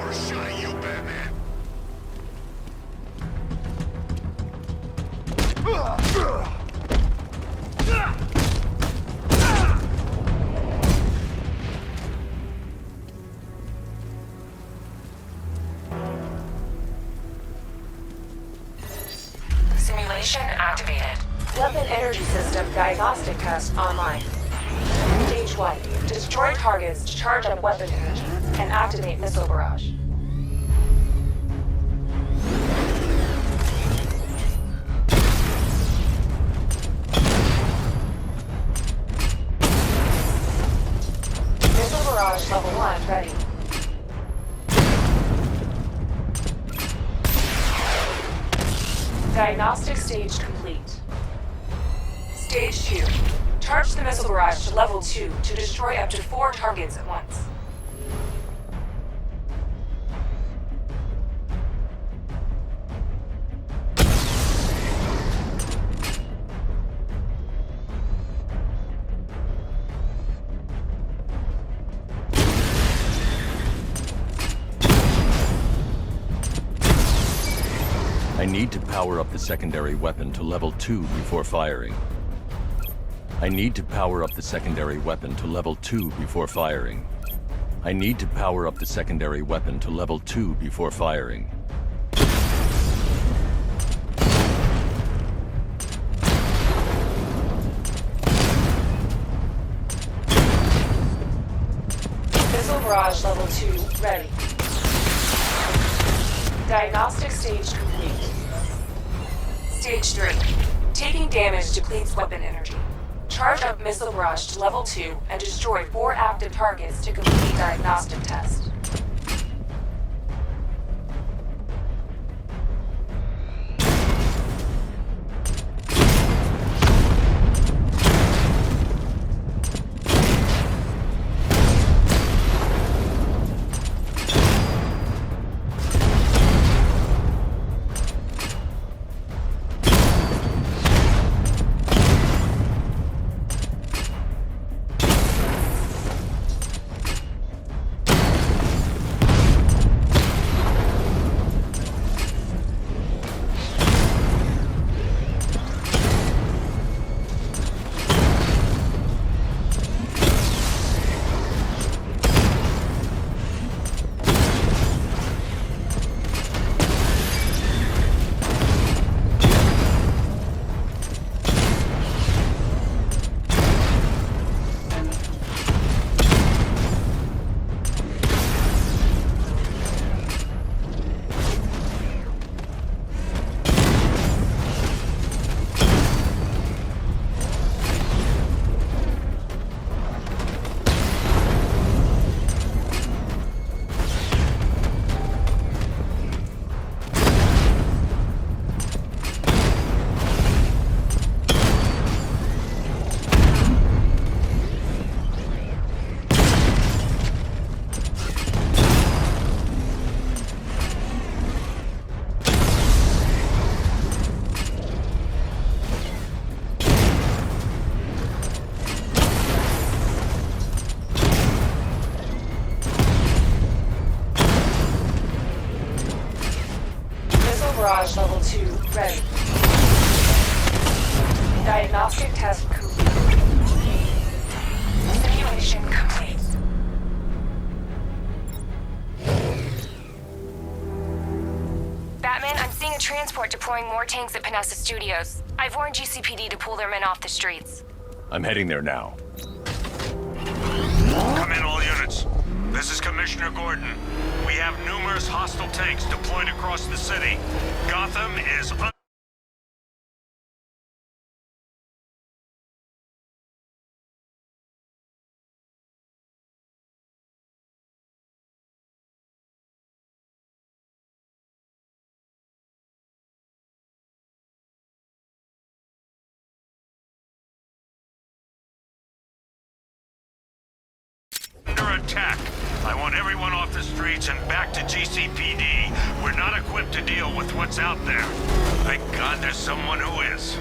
First shot at you, Batman. Simulation activated. Weapon energy system diagnostic test online. Stage 1. Destroy targets to charge up weapon energy and activate missile barrage. Missile barrage level 1 ready. Diagnostic stage complete. Stage 2. Charge the missile barrage to level 2 to destroy up to 4 targets at once. I need to power up the secondary weapon to level 2 before firing. I need to power up the secondary weapon to level 2 before firing. I need to power up the secondary weapon to level 2 before firing. Missile barrage level 2 ready. Diagnostic stage complete. Stage 3. Taking damage depletes weapon energy. Charge up missile barrage to level 2 and destroy 4 active targets to complete diagnostic test. Barrage level 2 ready. Diagnostic test complete. Simulation complete. Batman, I'm seeing a transport deploying more tanks at Panessa Studios. I've warned GCPD to pull their men off the streets. I'm heading there now. Come in, all units. This is Commissioner Gordon. We have numerous hostile tanks deployed across the city. Gotham is under attack. I want everyone off the streets and back to GCPD. We're not equipped to deal with what's out there. Thank God there's someone who is.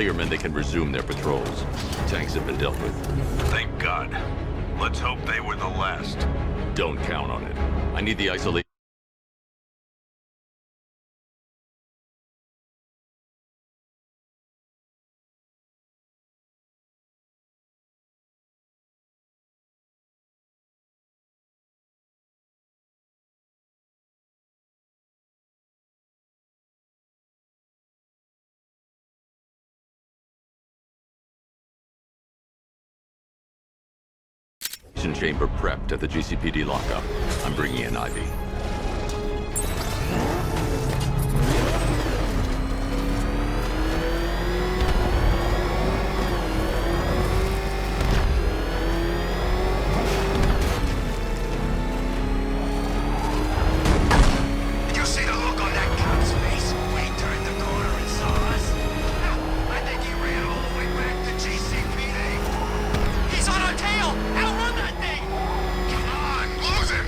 clearman, they can resume their patrols. Tanks have been dealt with. Thank God. Let's hope they were the last. Don't count on it. I need the isolation chamber prepped at the GCPD lockup. I'm bringing in Ivy. Did you see the look on that cop's face when he turned the corner and saw us? I think he ran all the way back to GCPD. He's on our tail! Outrun that thing! Come on, lose him!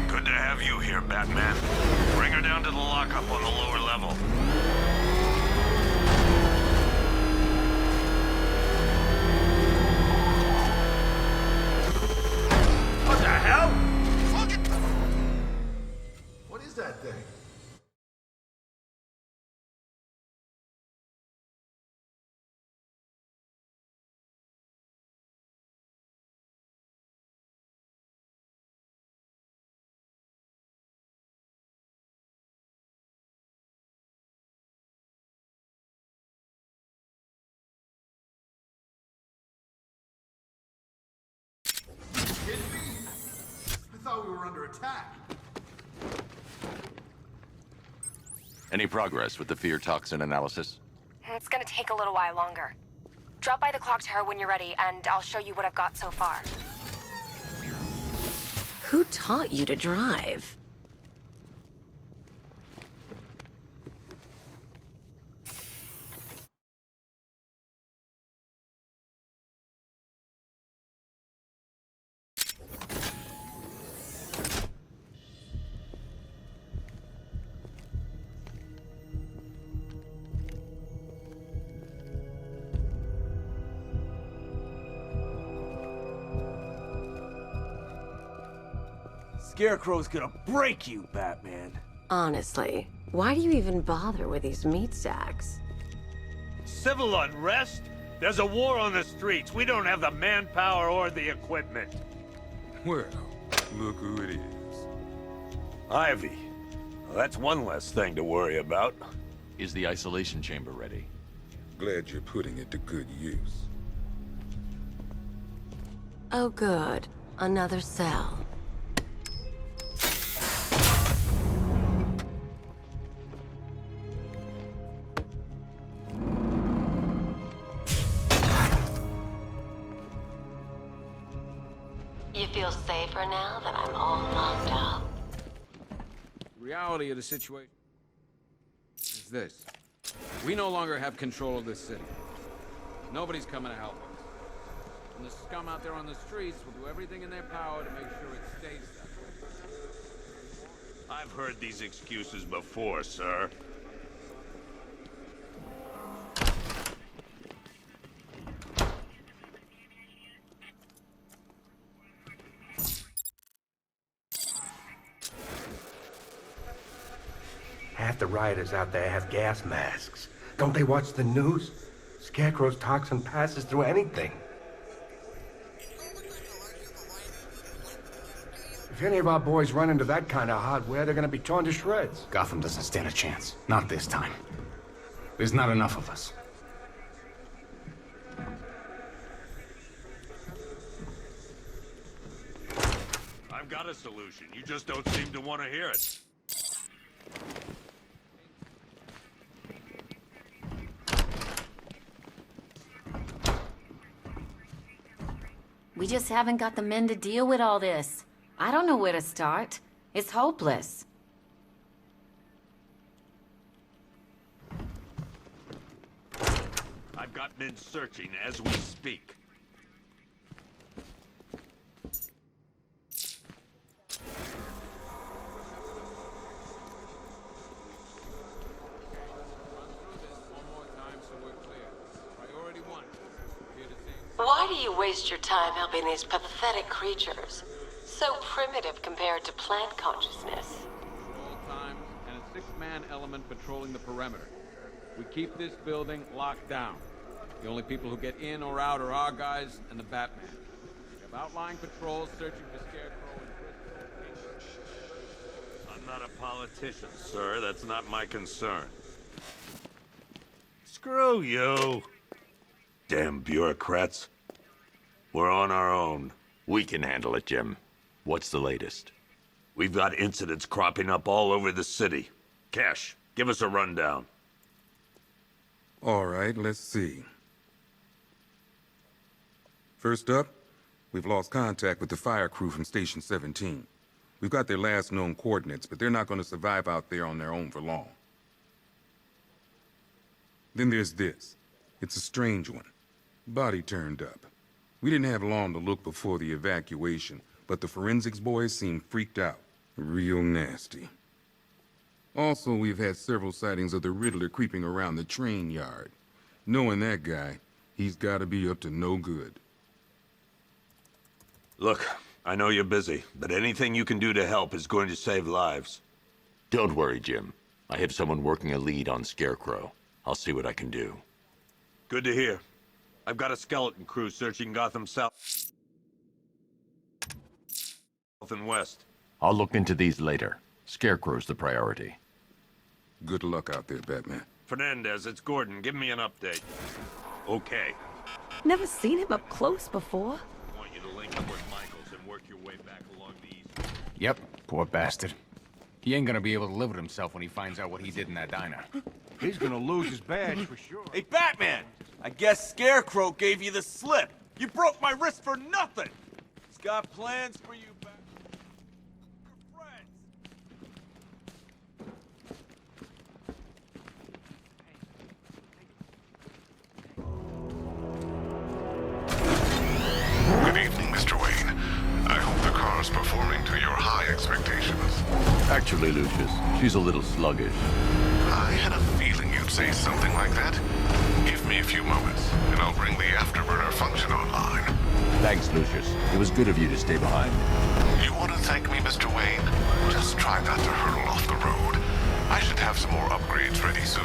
Good to have you here, Batman. Bring her down to the lockup on the lower level. What the hell? What is that thing? I thought we were under attack. Any progress with the fear toxin analysis? It's gonna take a little while longer. Drop by the clock tower when you're ready, and I'll show you what I've got so far. Who taught you to drive? Scarecrow's gonna break you, Batman. Honestly, why do you even bother with these meat sacks? Civil unrest? There's a war on the streets. We don't have the manpower or the equipment. Well, look who it is. Ivy. Well, that's one less thing to worry about. Is the isolation chamber ready? Glad you're putting it to good use. Oh good, another cell. You feel safer now that I'm all locked up? Reality of the situation is this. We no longer have control of this city. Nobody's coming to help us. And the scum out there on the streets will do everything in their power to make sure it stays that way. I've heard these excuses before, sir. Half the rioters out there have gas masks. Don't they watch the news? Scarecrow's toxin passes through anything. If any of our boys run into that kind of hardware, they're gonna be torn to shreds. Gotham doesn't stand a chance. Not this time. There's not enough of us. I've got a solution. You just don't seem to want to hear it. We just haven't got the men to deal with all this. I don't know where to start. It's hopeless. I've got men searching as we speak. Run through this one more time so we're clear. Why do you waste your time helping these pathetic creatures? So primitive compared to plant consciousness. All times, and a 6-man element patrolling the perimeter. We keep this building locked down. The only people who get in or out are our guys and the Batman. We have outlying patrols searching for Scarecrow and Crystal. I'm not a politician, sir. That's not my concern. Screw you. Damn bureaucrats. We're on our own. We can handle it, Jim. What's the latest? We've got incidents cropping up all over the city. Cash, give us a rundown. All right, let's see. First up, we've lost contact with the fire crew from Station 17. We've got their last known coordinates, but they're not going to survive out there on their own for long. Then there's this. It's a strange one. Body turned up. We didn't have long to look before the evacuation, but the forensics boys seemed freaked out. Real nasty. Also, we've had several sightings of the Riddler creeping around the train yard. Knowing that guy, he's gotta be up to no good. Look, I know you're busy, but anything you can do to help is going to save lives. Don't worry, Jim. I have someone working a lead on Scarecrow. I'll see what I can do. Good to hear. I've got a skeleton crew searching Gotham South and West. I'll look into these later. Scarecrow's the priority. Good luck out there, Batman. Fernandez, it's Gordon. Give me an update. Okay. Never seen him up close before. I want you to link up with Michaels and work your way back along the east. Yep, poor bastard. He ain't gonna be able to live with himself when he finds out what he did in that diner. He's gonna lose his badge for sure. Hey, Batman! I guess Scarecrow gave you the slip. You broke my wrist for nothing. He's got plans for you, Batman. Good evening, Mr. Wayne. I hope the car's performing to your high expectations. Actually, Lucius, she's a little sluggish. I had a feeling you'd say something like that. Give me a few moments, and I'll bring the afterburner function online. Thanks, Lucius. It was good of you to stay behind. You want to thank me, Mr. Wayne? Just try not to hurtle off the road. I should have some more upgrades ready soon.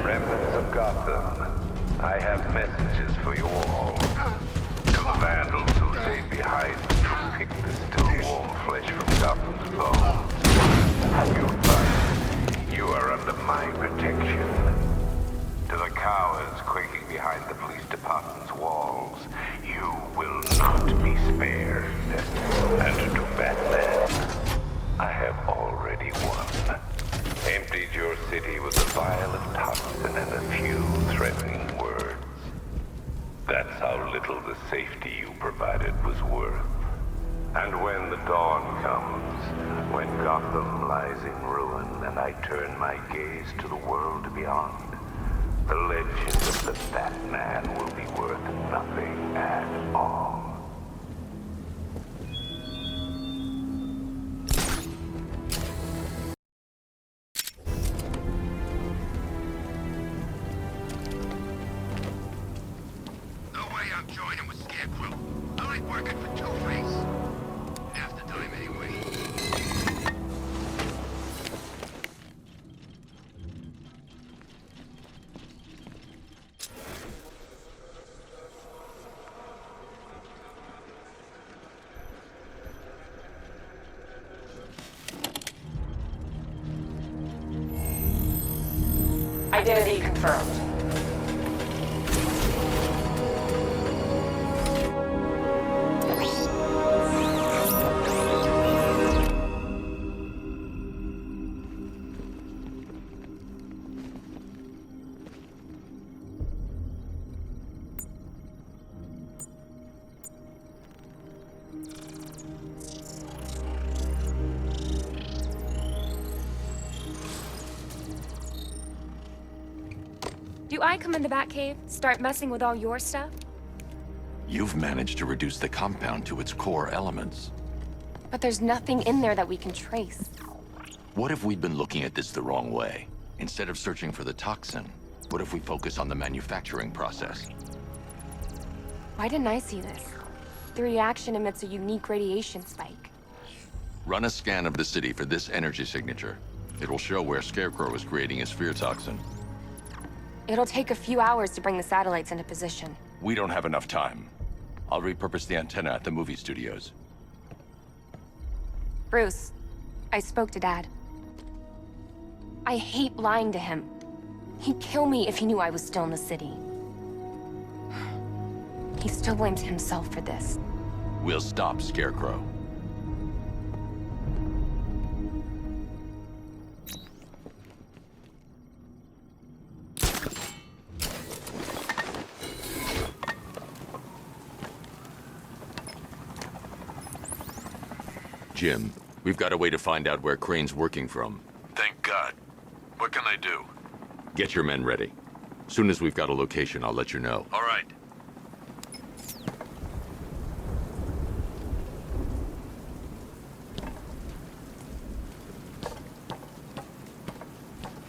Remnants of Gotham, I have messages for you all. To the vandals who stayed behind to pick the still warm flesh from Gotham's bones. You fight. You are under my protection. To the cowards quaking behind the police department's walls, you will not be spared. And to Batman, I have already won. Emptied your city with a vial of toxin and a few threatening words. That's how little the safety you provided was worth. And when the dawn comes, when Gotham lies in ruin and I turn my gaze to the world beyond, the legend of the Batman will be worth nothing at all. No way I'm joining with Scarecrow. I like working for Two-Face. Half the time anyway. Identity confirmed. Do I come in the Batcave, start messing with all your stuff? You've managed to reduce the compound to its core elements. But there's nothing in there that we can trace. What if we'd been looking at this the wrong way? Instead of searching for the toxin, What if we focus on the manufacturing process? Why didn't I see this? The reaction emits a unique radiation spike. Run a scan of the city for this energy signature. It will show where Scarecrow is creating his fear toxin. It'll take a few hours to bring the satellites into position. We don't have enough time. I'll repurpose the antenna at the movie studios. Bruce, I spoke to Dad. I hate lying to him. He'd kill me if he knew I was still in the city. He still blames himself for this. We'll stop Scarecrow. Jim, we've got a way to find out where Crane's working from. Thank God. What can I do? Get your men ready. Soon as we've got a location, I'll let you know. All right.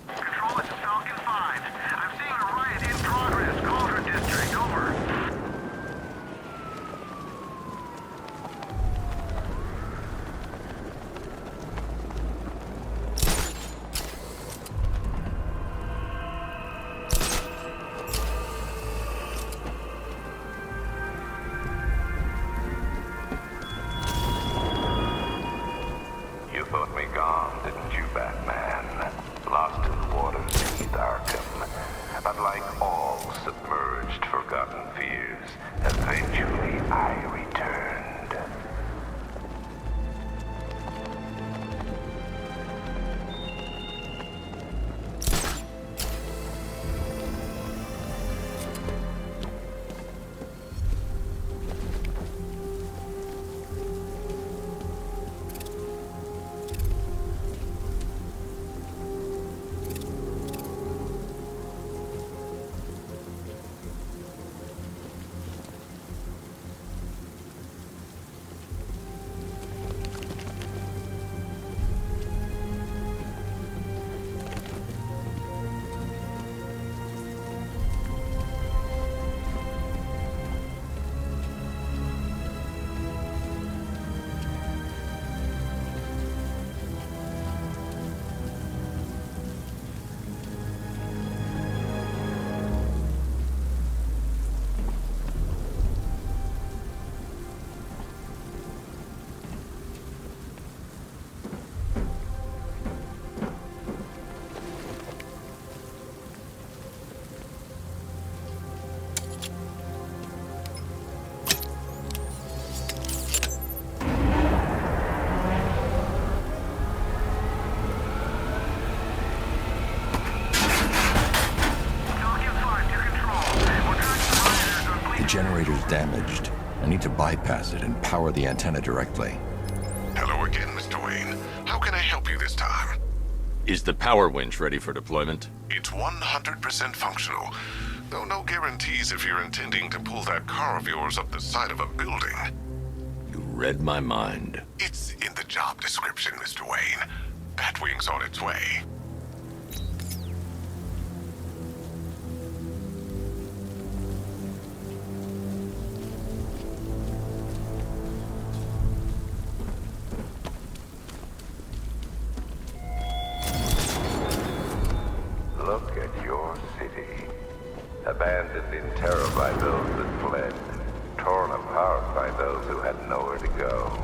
Control, this is Falcon 5. I'm seeing a riot in progress. Cauldron District, over. You thought me gone, didn't you, Batman? Lost in the waters beneath Arkham. But like all submerged, forgotten fears, eventually I returned. Generator's damaged. I need to bypass it and power the antenna directly. Hello again, Mr. Wayne. How can I help you this time? Is the power winch ready for deployment? It's 100% functional. Though no guarantees if you're intending to pull that car of yours up the side of a building. You read my mind. It's in the job description, Mr. Wayne. Batwing's on its way. Look at your city. Abandoned in terror by those that fled. Torn apart by those who had nowhere to go.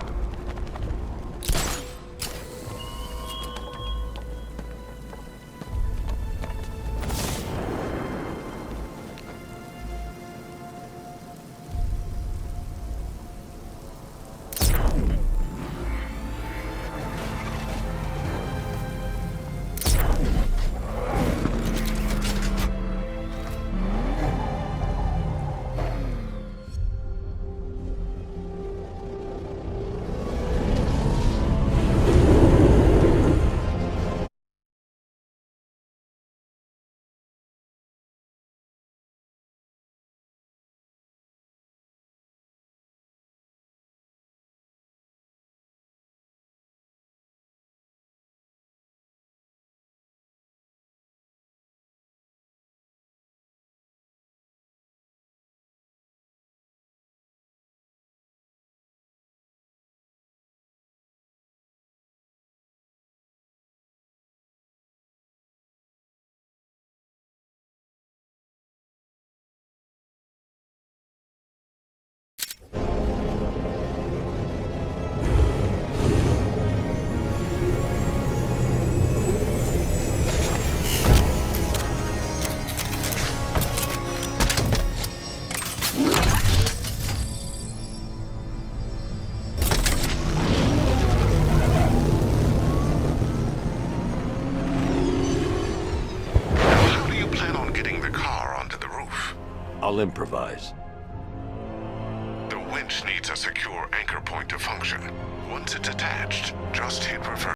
I'll improvise. The winch needs a secure anchor point to function. Once it's attached, just hit reverse.